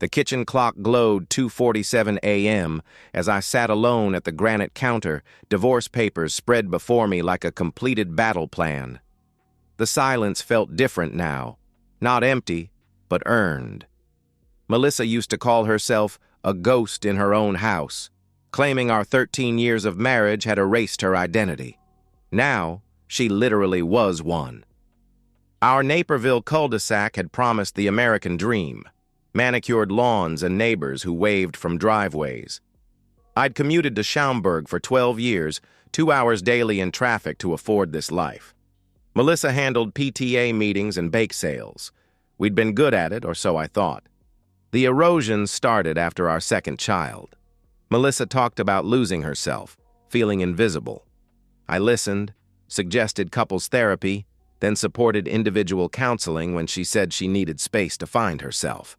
The kitchen clock glowed 2:47 a.m. as I sat alone at the granite counter, divorce papers spread before me like a completed battle plan. The silence felt different now, not empty, but earned. Melissa used to call herself a ghost in her own house, claiming our 13 years of marriage had erased her identity. Now, she literally was one. Our Naperville cul-de-sac had promised the American dream, manicured lawns and neighbors who waved from driveways. I'd commuted to Schaumburg for 12 years, 2 hours daily in traffic to afford this life. Melissa handled PTA meetings and bake sales. We'd been good at it, or so I thought. The erosion started after our second child. Melissa talked about losing herself, feeling invisible. I listened, suggested couples therapy, then supported individual counseling when she said she needed space to find herself.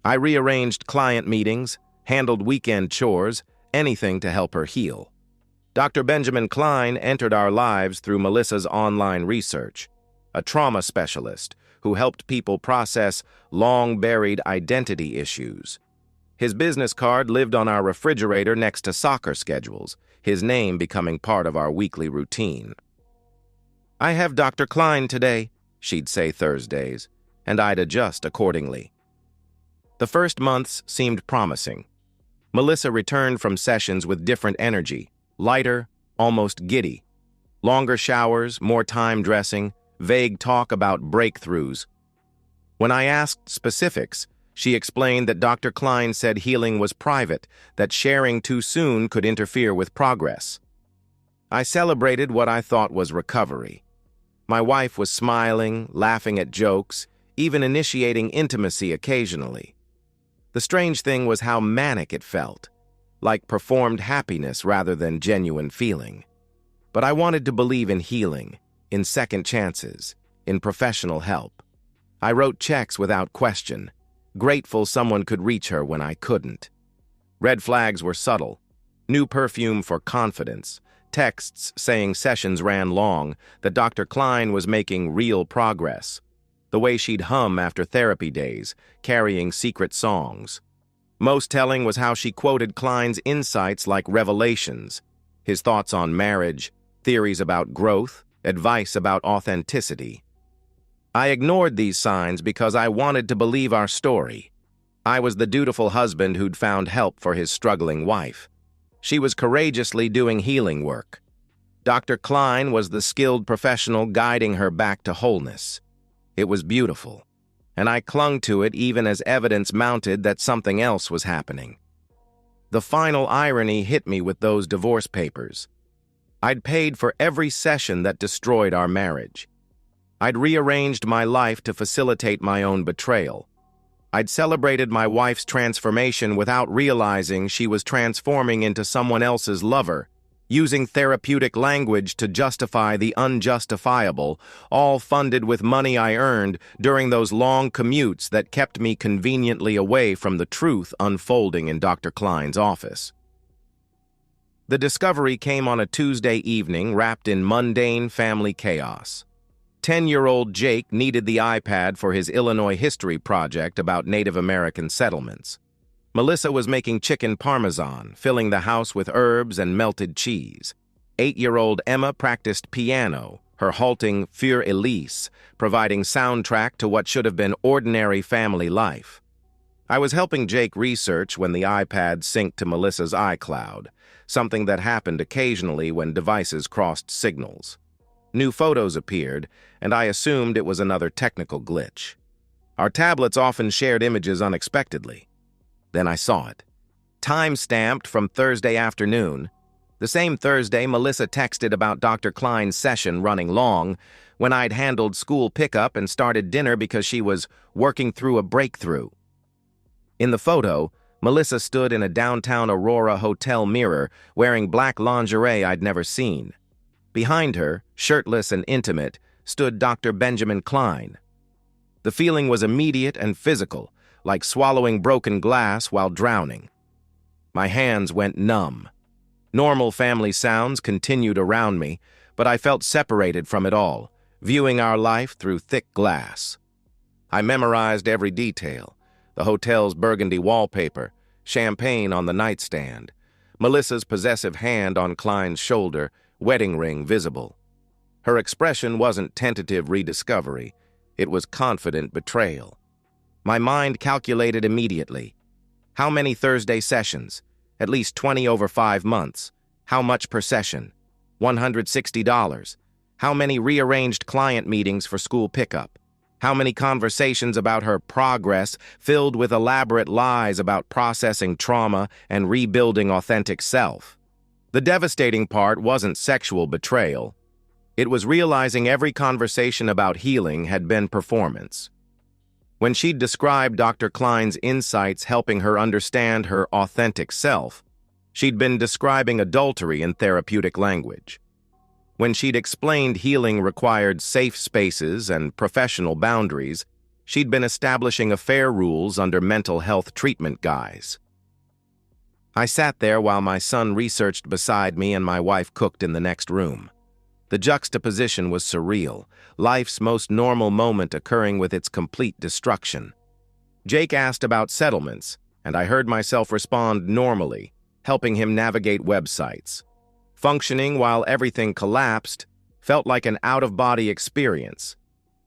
I rearranged client meetings, handled weekend chores, anything to help her heal. Dr. Benjamin Klein entered our lives through Melissa's online research, a trauma specialist who helped people process long-buried identity issues. His business card lived on our refrigerator next to soccer schedules, his name becoming part of our weekly routine. "I have Dr. Klein today," she'd say Thursdays, and I'd adjust accordingly. The first months seemed promising. Melissa returned from sessions with different energy, lighter, almost giddy. Longer showers, more time dressing, vague talk about breakthroughs. When I asked specifics, she explained that Dr. Klein said healing was private, that sharing too soon could interfere with progress. I celebrated what I thought was recovery. My wife was smiling, laughing at jokes, even initiating intimacy occasionally. The strange thing was how manic it felt, like performed happiness rather than genuine feeling. But I wanted to believe in healing, in second chances, in professional help. I wrote checks without question, grateful someone could reach her when I couldn't. Red flags were subtle. New perfume for confidence, texts saying sessions ran long, that Dr. Klein was making real progress. The way she'd hum after therapy days, carrying secret songs. Most telling was how she quoted Klein's insights like revelations, his thoughts on marriage, theories about growth, advice about authenticity. I ignored these signs because I wanted to believe our story. I was the dutiful husband who'd found help for his struggling wife. She was courageously doing healing work. Dr. Klein was the skilled professional guiding her back to wholeness. It was beautiful, and I clung to it even as evidence mounted that something else was happening. The final irony hit me with those divorce papers. I'd paid for every session that destroyed our marriage. I'd rearranged my life to facilitate my own betrayal. I'd celebrated my wife's transformation without realizing she was transforming into someone else's lover, using therapeutic language to justify the unjustifiable, all funded with money I earned during those long commutes that kept me conveniently away from the truth unfolding in Dr. Klein's office. The discovery came on a Tuesday evening wrapped in mundane family chaos. 10-year-old Jake needed the iPad for his Illinois history project about Native American settlements. Melissa was making chicken parmesan, filling the house with herbs and melted cheese. 8-year-old Emma practiced piano, her halting Für Elise, providing soundtrack to what should have been ordinary family life. I was helping Jake research when the iPad synced to Melissa's iCloud, something that happened occasionally when devices crossed signals. New photos appeared, and I assumed it was another technical glitch. Our tablets often shared images unexpectedly. Then I saw it. Time-stamped from Thursday afternoon. The same Thursday, Melissa texted about Dr. Klein's session running long, when I'd handled school pickup and started dinner because she was working through a breakthrough. In the photo, Melissa stood in a downtown Aurora hotel mirror, wearing black lingerie I'd never seen. Behind her, shirtless and intimate, stood Dr. Benjamin Klein. The feeling was immediate and physical, like swallowing broken glass while drowning. My hands went numb. Normal family sounds continued around me, but I felt separated from it all, viewing our life through thick glass. I memorized every detail, the hotel's burgundy wallpaper, champagne on the nightstand, Melissa's possessive hand on Klein's shoulder, wedding ring visible. Her expression wasn't tentative rediscovery, it was confident betrayal. My mind calculated immediately. How many Thursday sessions? At least 20 over 5 months. How much per session? $160. How many rearranged client meetings for school pickup? How many conversations about her progress filled with elaborate lies about processing trauma and rebuilding authentic self? The devastating part wasn't sexual betrayal. It was realizing every conversation about healing had been performance. When she'd described Dr. Klein's insights helping her understand her authentic self, she'd been describing adultery in therapeutic language. When she'd explained healing required safe spaces and professional boundaries, she'd been establishing affair rules under mental health treatment guise. I sat there while my son researched beside me and my wife cooked in the next room. The juxtaposition was surreal, life's most normal moment occurring with its complete destruction. Jake asked about settlements, and I heard myself respond normally, helping him navigate websites. Functioning while everything collapsed felt like an out-of-body experience.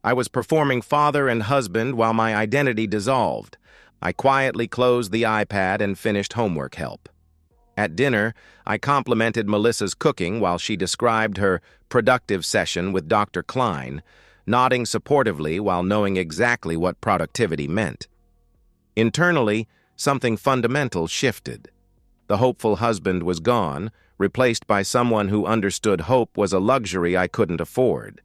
I was performing father and husband while my identity dissolved. I quietly closed the iPad and finished homework help. At dinner, I complimented Melissa's cooking while she described her productive session with Dr. Klein, nodding supportively while knowing exactly what productivity meant. Internally, something fundamental shifted. The hopeful husband was gone, replaced by someone who understood hope was a luxury I couldn't afford.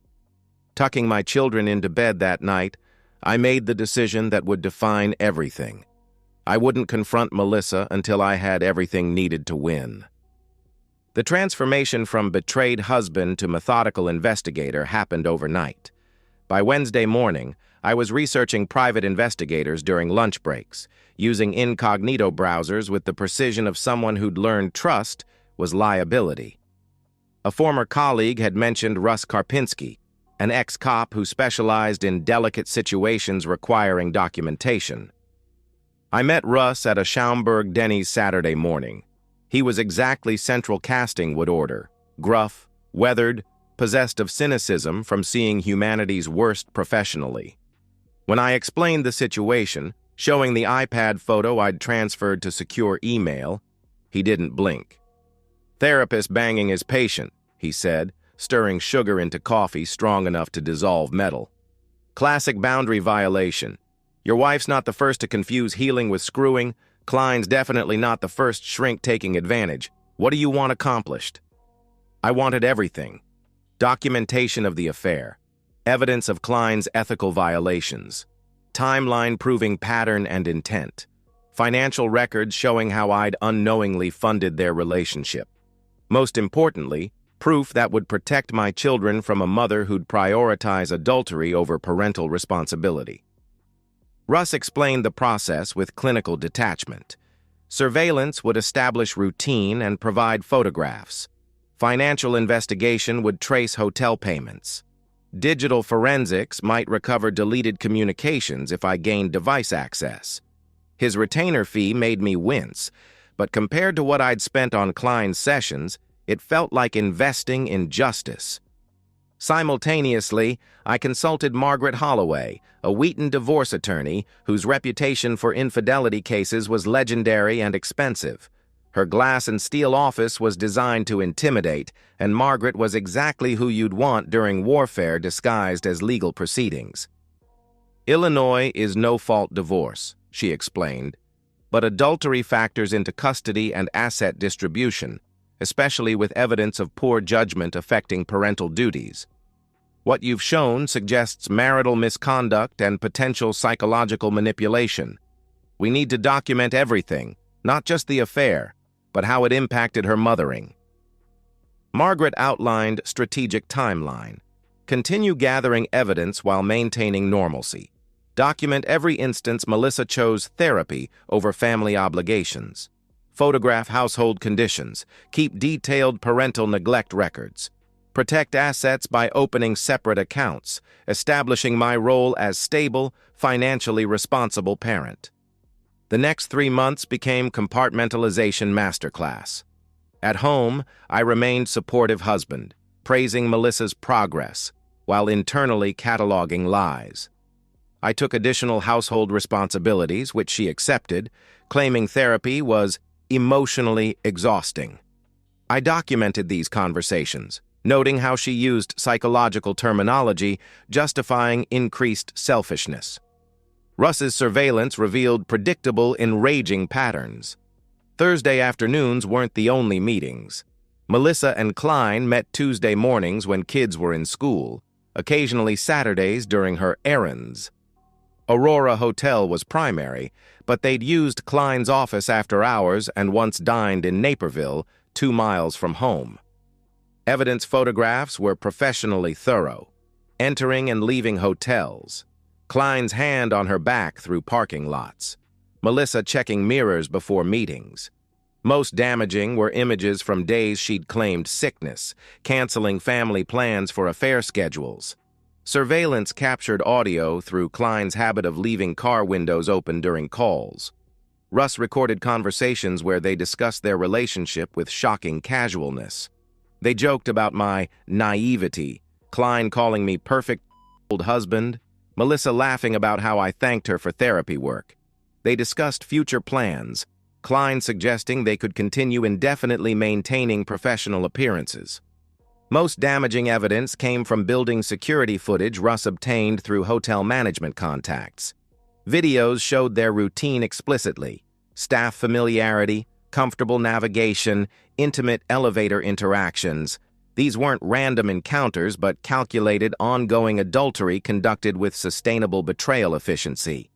Tucking my children into bed that night, I made the decision that would define everything. I wouldn't confront Melissa until I had everything needed to win. The transformation from betrayed husband to methodical investigator happened overnight. By Wednesday morning, I was researching private investigators during lunch breaks, using incognito browsers with the precision of someone who'd learned trust was liability. A former colleague had mentioned Russ Karpinski, an ex-cop who specialized in delicate situations requiring documentation. I met Russ at a Schaumburg Denny's Saturday morning. He was exactly Central Casting would order, gruff, weathered, possessed of cynicism from seeing humanity's worst professionally. When I explained the situation, showing the iPad photo I'd transferred to secure email, he didn't blink. "Therapist banging his patient," he said, stirring sugar into coffee strong enough to dissolve metal. "Classic boundary violation. Your wife's not the first to confuse healing with screwing. Klein's definitely not the first shrink taking advantage. What do you want accomplished?" I wanted everything. Documentation of the affair, evidence of Klein's ethical violations, timeline proving pattern and intent, financial records showing how I'd unknowingly funded their relationship. Most importantly, proof that would protect my children from a mother who'd prioritize adultery over parental responsibility. Russ explained the process with clinical detachment. Surveillance would establish routine and provide photographs. Financial investigation would trace hotel payments. Digital forensics might recover deleted communications if I gained device access. His retainer fee made me wince, but compared to what I'd spent on Klein's sessions, it felt like investing in justice. Simultaneously, I consulted Margaret Holloway, a Wheaton divorce attorney whose reputation for infidelity cases was legendary and expensive. Her glass and steel office was designed to intimidate, and Margaret was exactly who you'd want during warfare disguised as legal proceedings. "Illinois is no-fault divorce," she explained, "but adultery factors into custody and asset distribution, especially with evidence of poor judgment affecting parental duties. What you've shown suggests marital misconduct and potential psychological manipulation. We need to document everything, not just the affair, but how it impacted her mothering." Margaret outlined strategic timeline. Continue gathering evidence while maintaining normalcy. Document every instance Melissa chose therapy over family obligations. Photograph household conditions. Keep detailed parental neglect records. Protect assets by opening separate accounts, establishing my role as stable, financially responsible parent. The next 3 months became compartmentalization masterclass. At home, I remained supportive husband, praising Melissa's progress, while internally cataloging lies. I took additional household responsibilities, which she accepted, claiming therapy was emotionally exhausting. I documented these conversations, noting how she used psychological terminology, justifying increased selfishness. Russ's surveillance revealed predictable, enraging patterns. Thursday afternoons weren't the only meetings. Melissa and Klein met Tuesday mornings when kids were in school, occasionally Saturdays during her errands. Aurora Hotel was primary, but they'd used Klein's office after hours and once dined in Naperville, 2 miles from home. Evidence photographs were professionally thorough, entering and leaving hotels, Klein's hand on her back through parking lots, Melissa checking mirrors before meetings. Most damaging were images from days she'd claimed sickness, canceling family plans for affair schedules. Surveillance captured audio through Klein's habit of leaving car windows open during calls. Russ recorded conversations where they discussed their relationship with shocking casualness. They joked about my naivety, Klein calling me perfect old husband, Melissa laughing about how I thanked her for therapy work. They discussed future plans, Klein suggesting they could continue indefinitely maintaining professional appearances. Most damaging evidence came from building security footage Russ obtained through hotel management contacts. Videos showed their routine explicitly: staff familiarity, comfortable navigation, intimate elevator interactions. These weren't random encounters, but calculated, ongoing adultery conducted with sustainable betrayal efficiency.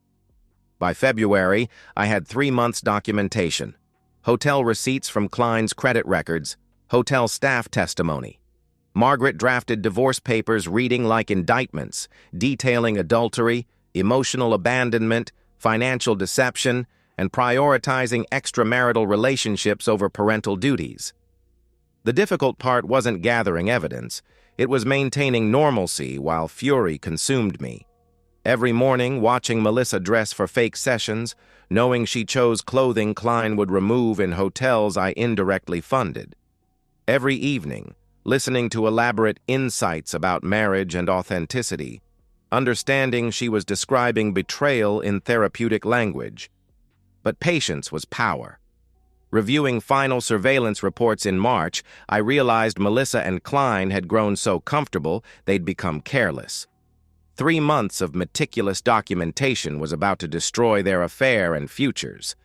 By February, I had 3 months documentation: hotel receipts from Klein's credit records, hotel staff testimony. Margaret drafted divorce papers reading like indictments, detailing adultery, emotional abandonment, financial deception, and prioritizing extramarital relationships over parental duties. The difficult part wasn't gathering evidence, it was maintaining normalcy while fury consumed me. Every morning, watching Melissa dress for fake sessions, knowing she chose clothing Klein would remove in hotels I indirectly funded. Every evening, listening to elaborate insights about marriage and authenticity, understanding she was describing betrayal in therapeutic language. But patience was power. Reviewing final surveillance reports in March, I realized Melissa and Klein had grown so comfortable they'd become careless. 3 months of meticulous documentation was about to destroy their affair and futures.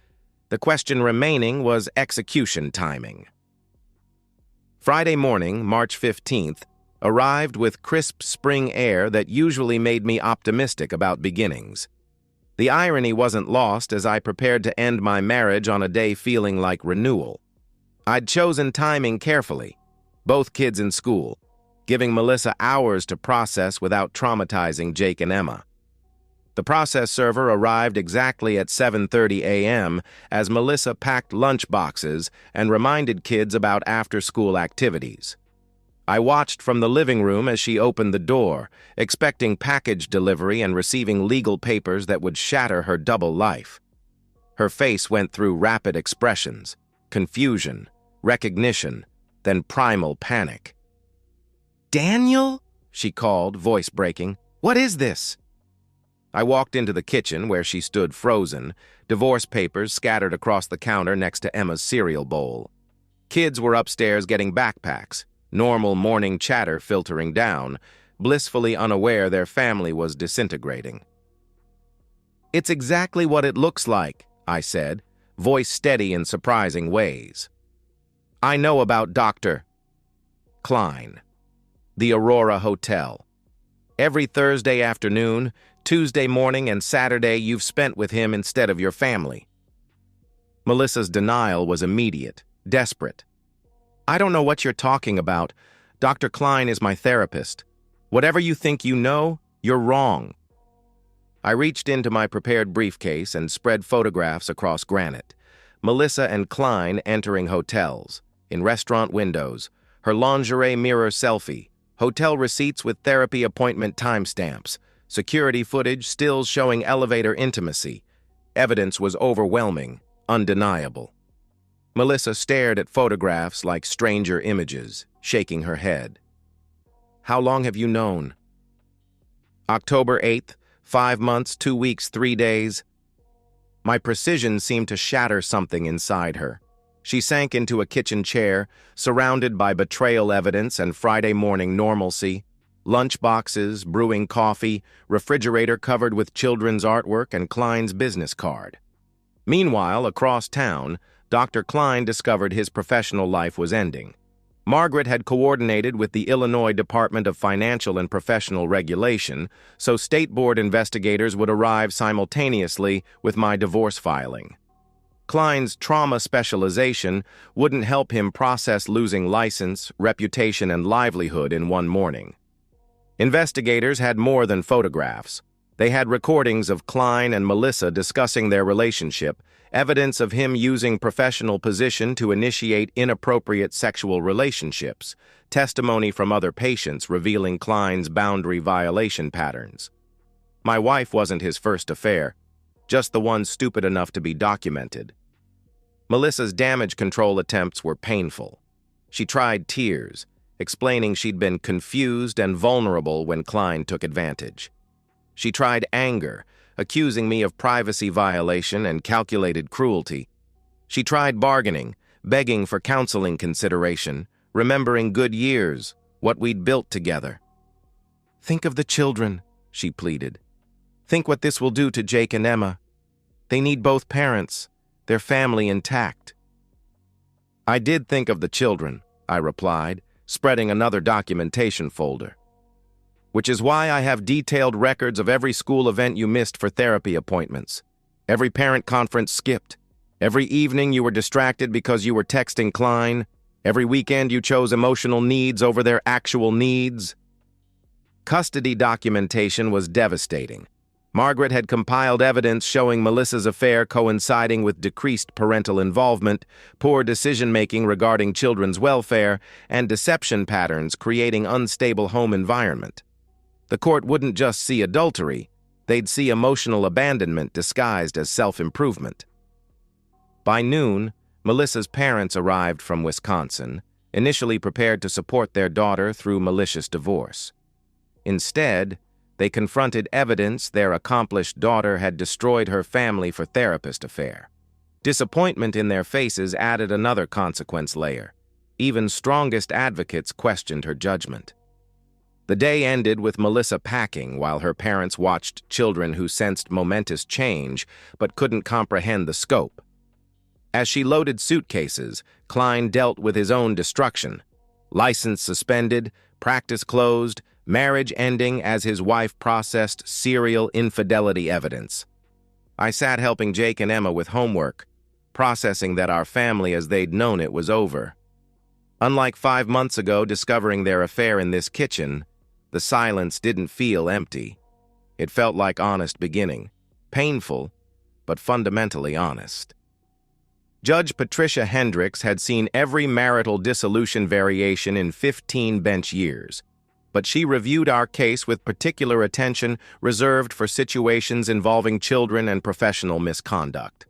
The question remaining was execution timing. Friday morning, March 15th, arrived with crisp spring air that usually made me optimistic about beginnings. The irony wasn't lost as I prepared to end my marriage on a day feeling like renewal. I'd chosen timing carefully, both kids in school, giving Melissa hours to process without traumatizing Jake and Emma. The process server arrived exactly at 7:30 a.m. as Melissa packed lunch boxes and reminded kids about after-school activities. I watched from the living room as she opened the door, expecting package delivery and receiving legal papers that would shatter her double life. Her face went through rapid expressions: confusion, recognition, then primal panic. "Daniel?" she called, voice breaking. "What is this?" I walked into the kitchen where she stood frozen, divorce papers scattered across the counter next to Emma's cereal bowl. Kids were upstairs getting backpacks, normal morning chatter filtering down, blissfully unaware their family was disintegrating. "It's exactly what it looks like," I said, voice steady in surprising ways. "I know about Dr. Klein. The Aurora Hotel. Every Thursday afternoon, Tuesday morning, and Saturday you've spent with him instead of your family." Melissa's denial was immediate, desperate. "I don't know what you're talking about. Dr. Klein is my therapist. Whatever you think you know, you're wrong." I reached into my prepared briefcase and spread photographs across granite. Melissa and Klein entering hotels, in restaurant windows, her lingerie mirror selfie, hotel receipts with therapy appointment timestamps, security footage, stills showing elevator intimacy. Evidence was overwhelming, undeniable. Melissa stared at photographs like stranger images, shaking her head. "How long have you known?" "October 8th, 5 months, 2 weeks, 3 days. My precision seemed to shatter something inside her. She sank into a kitchen chair, surrounded by betrayal evidence and Friday morning normalcy, lunch boxes, brewing coffee, refrigerator covered with children's artwork and Klein's business card. Meanwhile, across town, Dr. Klein discovered his professional life was ending. Margaret had coordinated with the Illinois Department of Financial and Professional Regulation, so state board investigators would arrive simultaneously with my divorce filing. Klein's trauma specialization wouldn't help him process losing license, reputation, and livelihood in one morning. Investigators had more than photographs. They had recordings of Klein and Melissa discussing their relationship, evidence of him using professional position to initiate inappropriate sexual relationships, testimony from other patients revealing Klein's boundary violation patterns. My wife wasn't his first affair, just the one stupid enough to be documented. Melissa's damage control attempts were painful. She tried tears, explaining she'd been confused and vulnerable when Klein took advantage. She tried anger, accusing me of privacy violation and calculated cruelty. She tried bargaining, begging for counseling consideration, remembering good years, what we'd built together. "Think of the children," she pleaded. "Think what this will do to Jake and Emma. They need both parents, their family intact." "I did think of the children," I replied, spreading another documentation folder. "Which is why I have detailed records of every school event you missed for therapy appointments, every parent conference skipped, every evening you were distracted because you were texting Klein, every weekend you chose emotional needs over their actual needs." Custody documentation was devastating. Margaret had compiled evidence showing Melissa's affair coinciding with decreased parental involvement, poor decision-making regarding children's welfare, and deception patterns creating unstable home environment. The court wouldn't just see adultery, they'd see emotional abandonment disguised as self-improvement. By noon, Melissa's parents arrived from Wisconsin, initially prepared to support their daughter through malicious divorce. Instead, they confronted evidence their accomplished daughter had destroyed her family for therapist affair. Disappointment in their faces added another consequence layer. Even strongest advocates questioned her judgment. The day ended with Melissa packing while her parents watched children who sensed momentous change but couldn't comprehend the scope. As she loaded suitcases, Klein dealt with his own destruction. License suspended, practice closed, marriage ending as his wife processed serial infidelity evidence. I sat helping Jake and Emma with homework, processing that our family as they'd known it was over. Unlike 5 months ago discovering their affair in this kitchen, the silence didn't feel empty. It felt like honest beginning, painful, but fundamentally honest. Judge Patricia Hendricks had seen every marital dissolution variation in 15 bench years, but she reviewed our case with particular attention reserved for situations involving children and professional misconduct.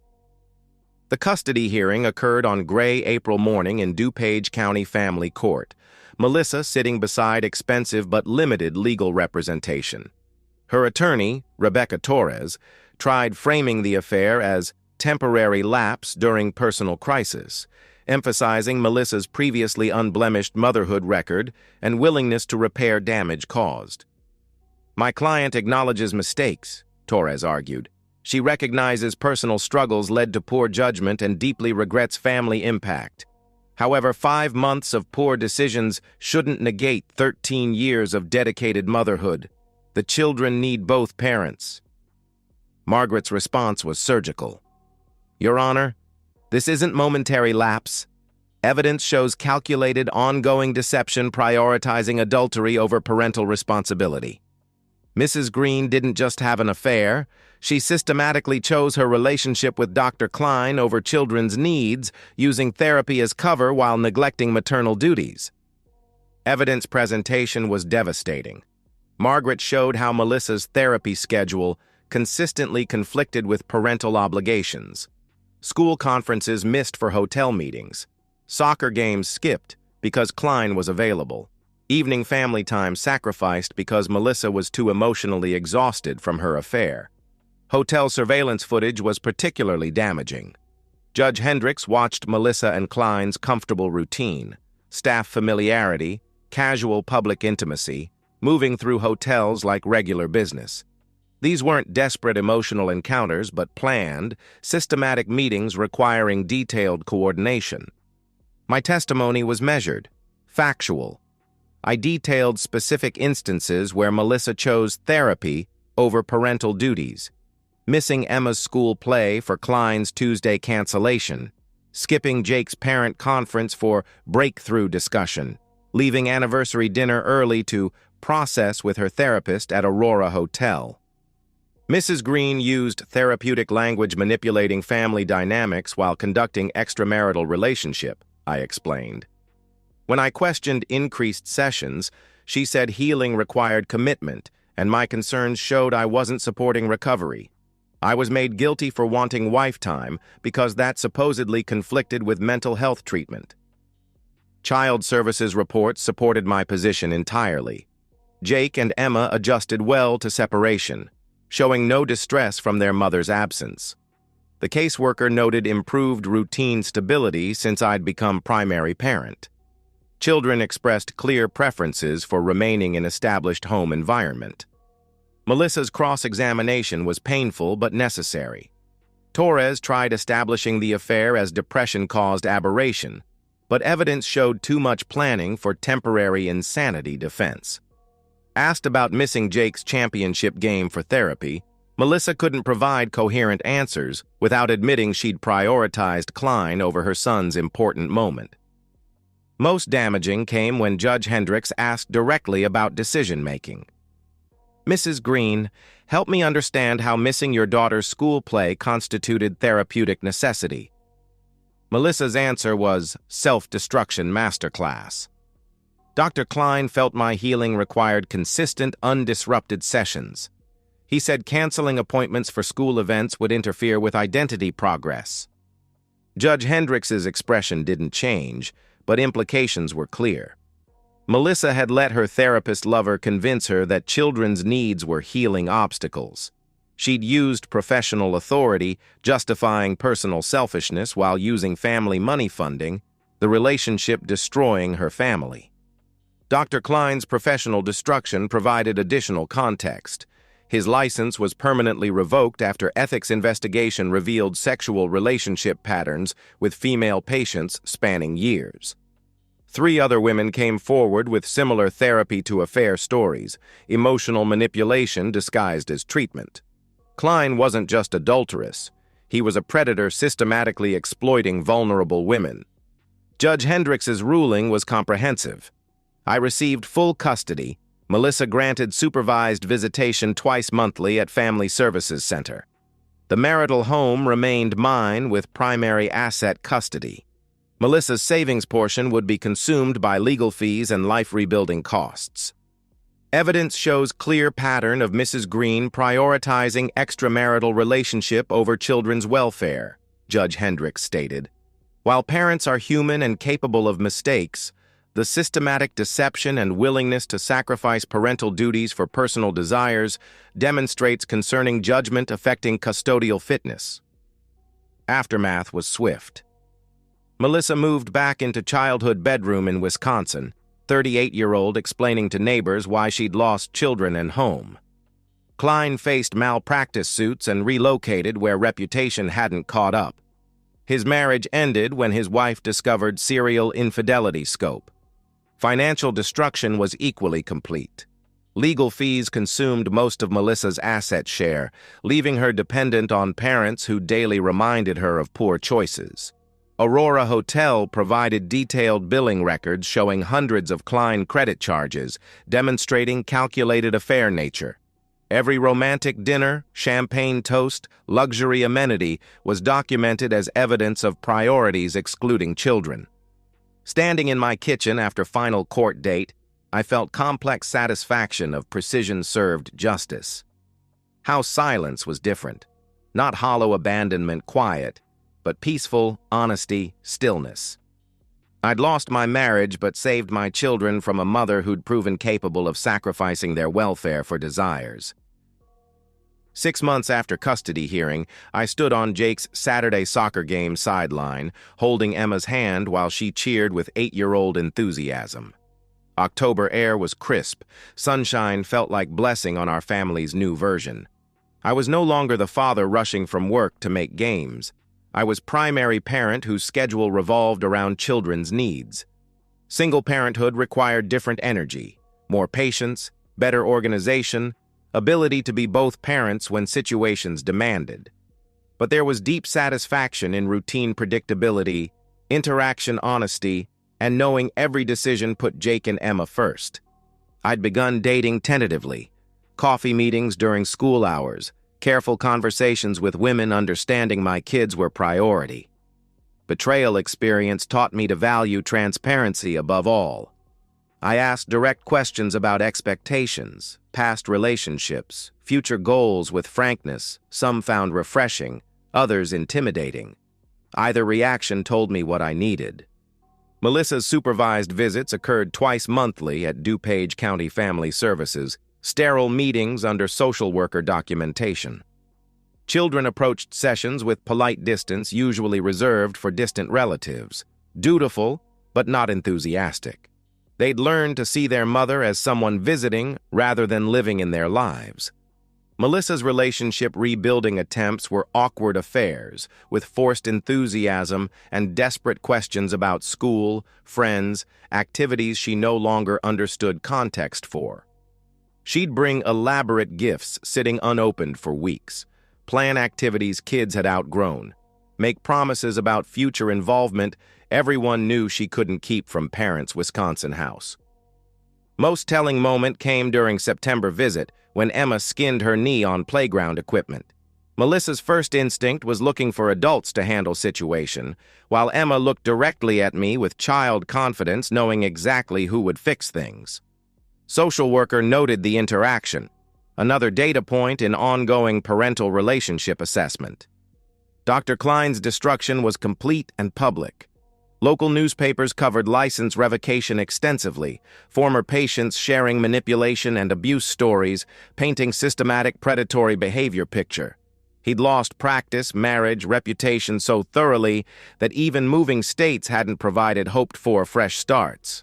The custody hearing occurred on gray April morning in DuPage County Family Court, Melissa sitting beside expensive but limited legal representation. Her attorney, Rebecca Torres, tried framing the affair as temporary lapse during personal crisis, emphasizing Melissa's previously unblemished motherhood record and willingness to repair damage caused. "My client acknowledges mistakes," Torres argued. "She recognizes personal struggles led to poor judgment and deeply regrets family impact. However, 5 months of poor decisions shouldn't negate 13 years of dedicated motherhood. The children need both parents." Margaret's response was surgical. "Your Honor, this isn't momentary lapse. Evidence shows calculated, ongoing deception prioritizing adultery over parental responsibility. Mrs. Green didn't just have an affair. She systematically chose her relationship with Dr. Klein over children's needs, using therapy as cover while neglecting maternal duties." Evidence presentation was devastating. Margaret showed how Melissa's therapy schedule, consistently conflicted with parental obligations. School conferences missed for hotel meetings. Soccer games skipped because Klein was available. Evening family time sacrificed because Melissa was too emotionally exhausted from her affair. Hotel surveillance footage was particularly damaging. Judge Hendricks watched Melissa and Klein's comfortable routine, staff familiarity, casual public intimacy, moving through hotels like regular business. These weren't desperate emotional encounters, but planned, systematic meetings requiring detailed coordination. My testimony was measured, factual. I detailed specific instances where Melissa chose therapy over parental duties, missing Emma's school play for Klein's Tuesday cancellation, skipping Jake's parent conference for breakthrough discussion, leaving anniversary dinner early to process with her therapist at Aurora Hotel. Mrs. Green used therapeutic language manipulating family dynamics while conducting extramarital relationship, I explained. When I questioned increased sessions, she said healing required commitment, and my concerns showed I wasn't supporting recovery. I was made guilty for wanting wife time because that supposedly conflicted with mental health treatment. Child Services reports supported my position entirely. Jake and Emma adjusted well to separation, showing no distress from their mother's absence. The caseworker noted improved routine stability since I'd become primary parent. Children expressed clear preferences for remaining in established home environment. Melissa's cross-examination was painful but necessary. Torres tried establishing the affair as depression-caused aberration, but evidence showed too much planning for temporary insanity defense. Asked about missing Jake's championship game for therapy, Melissa couldn't provide coherent answers without admitting she'd prioritized Klein over her son's important moment. Most damaging came when Judge Hendricks asked directly about decision-making. Mrs. Green, help me understand how missing your daughter's school play constituted therapeutic necessity. Melissa's answer was self-destruction masterclass. Dr. Klein felt my healing required consistent, undisrupted sessions. He said canceling appointments for school events would interfere with identity progress. Judge Hendricks's expression didn't change, but implications were clear. Melissa had let her therapist lover convince her that children's needs were healing obstacles. She'd used professional authority, justifying personal selfishness while using family money funding, the relationship destroying her family. Dr. Klein's professional destruction provided additional context. His license was permanently revoked after ethics investigation revealed sexual relationship patterns with female patients spanning years. 3 other women came forward with similar therapy-to-affair stories, emotional manipulation disguised as treatment. Klein wasn't just adulterous. He was a predator systematically exploiting vulnerable women. Judge Hendricks's ruling was comprehensive. I received full custody. Melissa granted supervised visitation twice monthly at Family Services Center. The marital home remained mine with primary asset custody. Melissa's savings portion would be consumed by legal fees and life-rebuilding costs. Evidence shows clear pattern of Mrs. Green prioritizing extramarital relationship over children's welfare, Judge Hendricks stated. While parents are human and capable of mistakes, the systematic deception and willingness to sacrifice parental duties for personal desires demonstrates concerning judgment affecting custodial fitness. Aftermath was swift. Melissa moved back into childhood bedroom in Wisconsin, 38-year-old explaining to neighbors why she'd lost children and home. Klein faced malpractice suits and relocated where reputation hadn't caught up. His marriage ended when his wife discovered serial infidelity scope. Financial destruction was equally complete. Legal fees consumed most of Melissa's asset share, leaving her dependent on parents who daily reminded her of poor choices. Aurora Hotel provided detailed billing records showing hundreds of Klein credit charges, demonstrating calculated affair nature. Every romantic dinner, champagne toast, luxury amenity was documented as evidence of priorities excluding children. Standing in my kitchen after final court date, I felt complex satisfaction of precision-served justice. House silence was different. Not hollow abandonment, quiet, but peaceful honesty, stillness. I'd lost my marriage but saved my children from a mother who'd proven capable of sacrificing their welfare for desires. 6 months after custody hearing, I stood on Jake's Saturday soccer game sideline, holding Emma's hand while she cheered with 8-year-old enthusiasm. October air was crisp. Sunshine felt like blessing on our family's new version. I was no longer the father rushing from work to make games. I was primary parent whose schedule revolved around children's needs. Single parenthood required different energy, more patience, better organization, ability to be both parents when situations demanded. But there was deep satisfaction in routine predictability, interaction honesty, and knowing every decision put Jake and Emma first. I'd begun dating tentatively, coffee meetings during school hours, careful conversations with women understanding my kids were priority. Betrayal experience taught me to value transparency above all. I asked direct questions about expectations, past relationships, future goals with frankness. Some found refreshing, others intimidating. Either reaction told me what I needed. Melissa's supervised visits occurred twice monthly at DuPage County Family Services, sterile meetings under social worker documentation. Children approached sessions with polite distance, usually reserved for distant relatives, dutiful but not enthusiastic. They'd learned to see their mother as someone visiting rather than living in their lives. Melissa's relationship rebuilding attempts were awkward affairs, with forced enthusiasm and desperate questions about school, friends, activities she no longer understood context for. She'd bring elaborate gifts sitting unopened for weeks, plan activities kids had outgrown, make promises about future involvement everyone knew she couldn't keep from parents' Wisconsin house. Most telling moment came during September visit when Emma skinned her knee on playground equipment. Melissa's first instinct was looking for adults to handle situation, while Emma looked directly at me with child confidence, knowing exactly who would fix things. Social worker noted the interaction, another data point in ongoing parental relationship assessment. Dr. Klein's destruction was complete and public. Local newspapers covered license revocation extensively, former patients sharing manipulation and abuse stories, painting systematic predatory behavior picture. He'd lost practice, marriage, reputation so thoroughly that even moving states hadn't provided hoped-for fresh starts.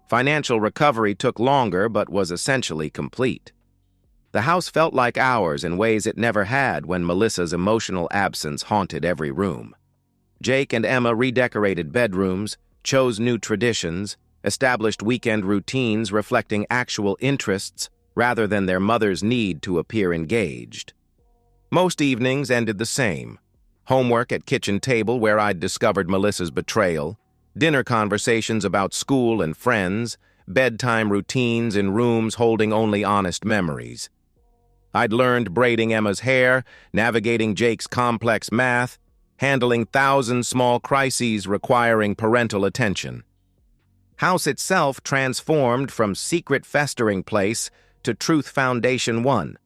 Financial recovery took longer but was essentially complete. The house felt like ours in ways it never had when Melissa's emotional absence haunted every room. Jake and Emma redecorated bedrooms, chose new traditions, established weekend routines reflecting actual interests rather than their mother's need to appear engaged. Most evenings ended the same. Homework at kitchen table where I'd discovered Melissa's betrayal, dinner conversations about school and friends, bedtime routines in rooms holding only honest memories. I'd learned braiding Emma's hair, navigating Jake's complex math, handling 1,000 small crises requiring parental attention. House itself transformed from secret festering place to Truth Foundation 1.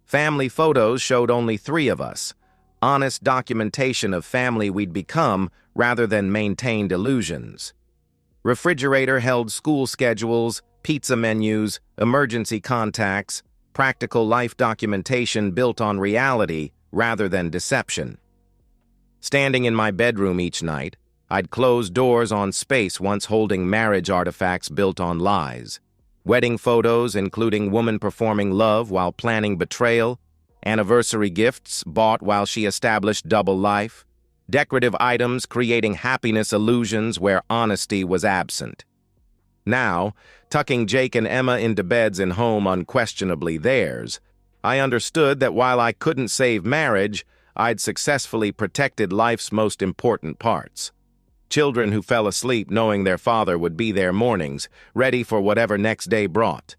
Family photos showed only 3 of us, honest documentation of family we'd become rather than maintained illusions. Refrigerator held school schedules, pizza menus, emergency contacts, practical life documentation built on reality rather than deception. Standing in my bedroom each night, I'd close doors on space once holding marriage artifacts built on lies. Wedding photos including woman performing love while planning betrayal, anniversary gifts bought while she established double life, decorative items creating happiness illusions where honesty was absent. Now, tucking Jake and Emma into beds and home unquestionably theirs, I understood that while I couldn't save marriage, I'd successfully protected life's most important parts. Children who fell asleep knowing their father would be there mornings, ready for whatever next day brought.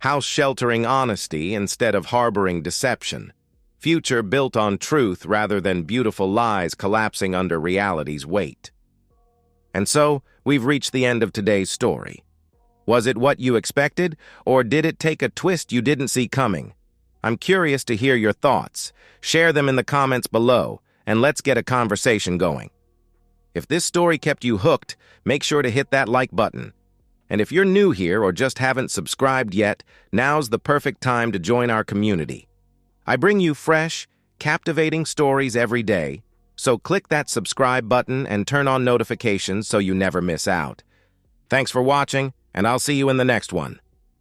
House sheltering honesty instead of harboring deception. Future built on truth rather than beautiful lies collapsing under reality's weight. And so, we've reached the end of today's story. Was it what you expected, or did it take a twist you didn't see coming? I'm curious to hear your thoughts. Share them in the comments below, and let's get a conversation going. If this story kept you hooked, make sure to hit that like button. And if you're new here or just haven't subscribed yet, now's the perfect time to join our community. I bring you fresh, captivating stories every day, so click that subscribe button and turn on notifications so you never miss out. Thanks for watching, and I'll see you in the next one.